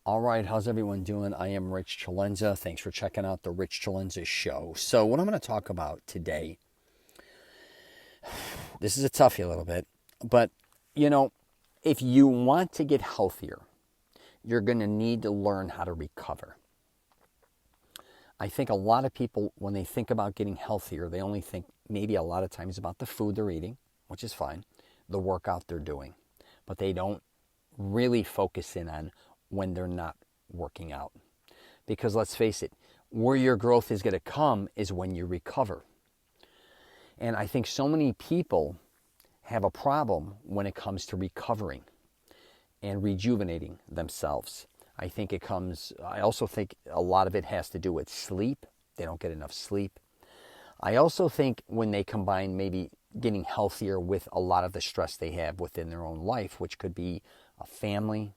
All right, how's everyone doing? I am Rich CELENZA. Thanks for checking out the Rich CELENZA show. So, what I'm going to talk about today, this is a toughie a little bit, but you know, if you want to get healthier, you're going to need to learn how to recover. I think a lot of people, when they think about getting healthier, they only think maybe a lot of times about the food they're eating, which is fine, the workout they're doing, but they don't really focus in on when they're not working out. Because let's face it, where your growth is going to come is when you recover. And I think so many people have a problem when it comes to recovering and rejuvenating themselves. I also think a lot of it has to do with sleep. They don't get enough sleep. I also think when they combine maybe getting healthier with a lot of the stress they have within their own life, which could be a family,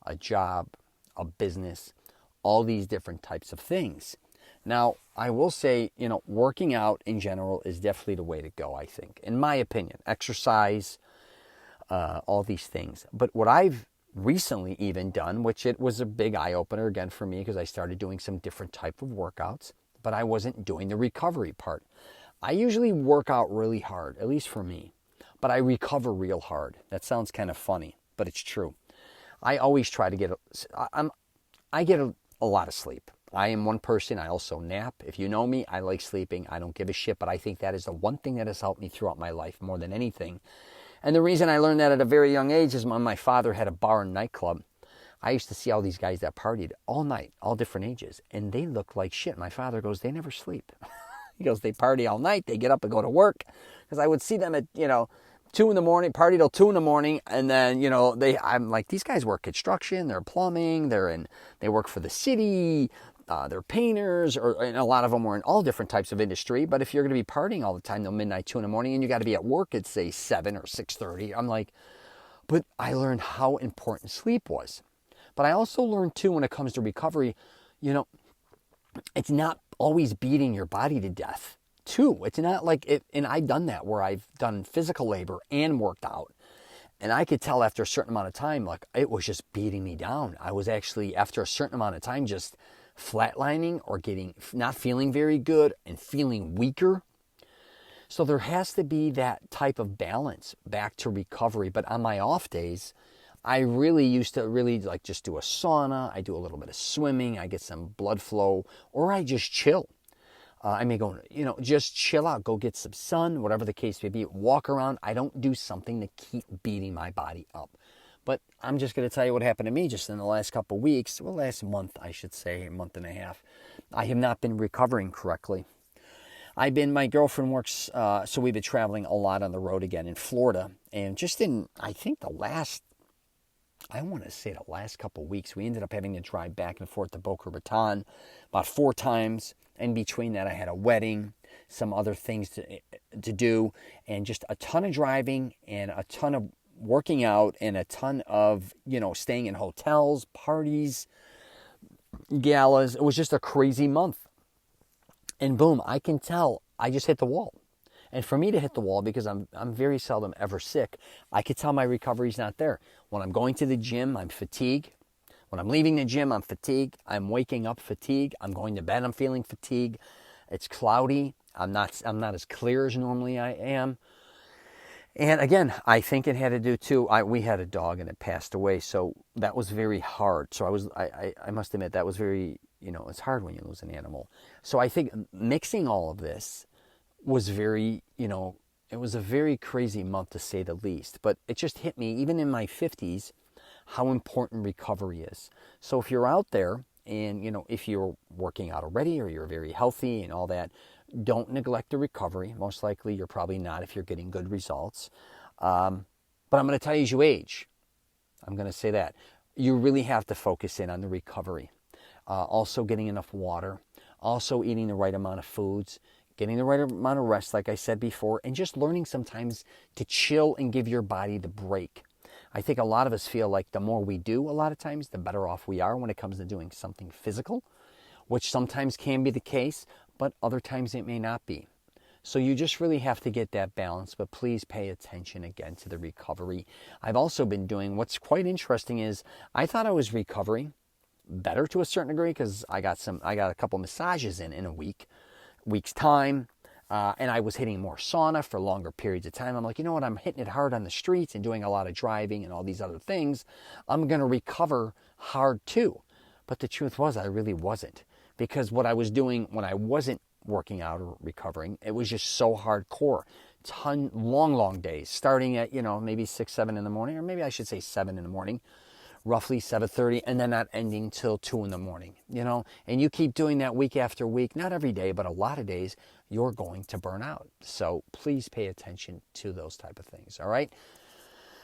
a job, a business, all these different types of things. Now, I will say, working out in general is definitely the way to go, I think, in my opinion. Exercise, all these things. But what I've recently even done, which it was a big eye-opener again for me because I started doing some different type of workouts, but I wasn't doing the recovery part. I usually work out really hard, at least for me, but I recover real hard. That sounds kind of funny, but it's true. I always try to I get a lot of sleep. I am one person. I also nap. If you know me, I like sleeping. I don't give a shit, but I think that is the one thing that has helped me throughout my life more than anything. And the reason I learned that at a very young age is when my father had a bar and nightclub. I used to see all these guys that partied all night, all different ages, and they looked like shit. My father goes, they never sleep. He goes, they party all night. They get up and go to work. Because I would see them at, 2 in the morning, party till 2 in the morning, and then, I'm like, these guys work construction, they're plumbing, they work for the city, they're painters, and a lot of them were in all different types of industry. But if you're going to be partying all the time till midnight, 2 in the morning, and you got to be at work at, say, 7 or 6:30, I'm like, but I learned how important sleep was. But I also learned, too, when it comes to recovery, it's not always beating your body to death. Too. It's not like it, and I've done that where I've done physical labor and worked out. And I could tell after a certain amount of time, like it was just beating me down. I was actually, after a certain amount of time, just flatlining or not feeling very good and feeling weaker. So there has to be that type of balance back to recovery. But on my off days, I really used to like just do a sauna. I do a little bit of swimming. I get some blood flow, or I just chill. I may go, just chill out, go get some sun, whatever the case may be, walk around. I don't do something to keep beating my body up. But I'm just going to tell you what happened to me just in the last couple of weeks, well, last month, I should say, a month and a half. I have not been recovering correctly. My girlfriend works, so we've been traveling a lot on the road again in Florida. And just I think the last couple of weeks, we ended up having to drive back and forth to Boca Raton about 4 times. In between that, I had a wedding, some other things to do, and just a ton of driving and a ton of working out and a ton of, staying in hotels, parties, galas. It was just a crazy month. And boom, I can tell I just hit the wall. And for me to hit the wall, because I'm very seldom ever sick, I could tell my recovery's not there. When I'm going to the gym, I'm fatigued. When I'm leaving the gym, I'm fatigued. I'm waking up fatigued. I'm going to bed, I'm feeling fatigued. It's cloudy. I'm not as clear as normally I am. And again, I think it had to do too. We had a dog and it passed away, so that was very hard. So I must admit that was very, it's hard when you lose an animal. So I think mixing all of this was very, it was a very crazy month to say the least. But it just hit me, even in my 50s, how important recovery is. So if you're out there and, if you're working out already or you're very healthy and all that, don't neglect the recovery. Most likely you're probably not if you're getting good results. But I'm going to tell you, as you age, I'm going to say that, you really have to focus in on the recovery. Also getting enough water, also eating the right amount of foods, getting the right amount of rest, like I said before, and just learning sometimes to chill and give your body the break. I think a lot of us feel like the more we do, a lot of times, the better off we are when it comes to doing something physical, which sometimes can be the case, but other times it may not be. So you just really have to get that balance, but please pay attention again to the recovery. I've also been doing, what's quite interesting is, I thought I was recovering, better to a certain degree because I got a couple massages in a week's time. And I was hitting more sauna for longer periods of time. I'm like, you know what? I'm hitting it hard on the streets and doing a lot of driving and all these other things. I'm going to recover hard too. But the truth was I really wasn't, because what I was doing when I wasn't working out or recovering, it was just so hardcore. Long days, starting at, maybe 6, 7 in the morning, or maybe I should say 7 in the morning, roughly 7:30, and then not ending till 2 in the morning, and you keep doing that week after week, not every day, but a lot of days, you're going to burn out. So please pay attention to those type of things. All right.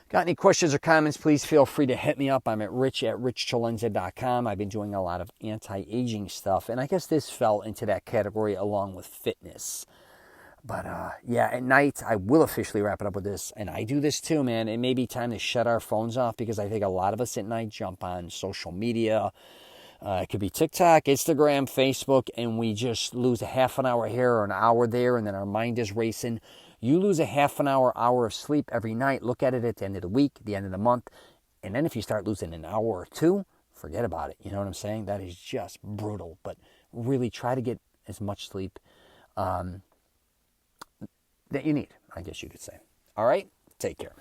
Got any questions or comments, please feel free to hit me up. I'm at rich@richcelenza.com. I've been doing a lot of anti-aging stuff, and I guess this fell into that category along with fitness. But yeah, at night, I will officially wrap it up with this, and I do this too, man. It may be time to shut our phones off, because I think a lot of us at night jump on social media. It could be TikTok, Instagram, Facebook, and we just lose a half an hour here or an hour there, and then our mind is racing. You lose a half an hour of sleep every night. Look at it at the end of the week, the end of the month. And then if you start losing an hour or two, forget about it. You know what I'm saying? That is just brutal. But really try to get as much sleep that you need, I guess you could say. All right? Take care.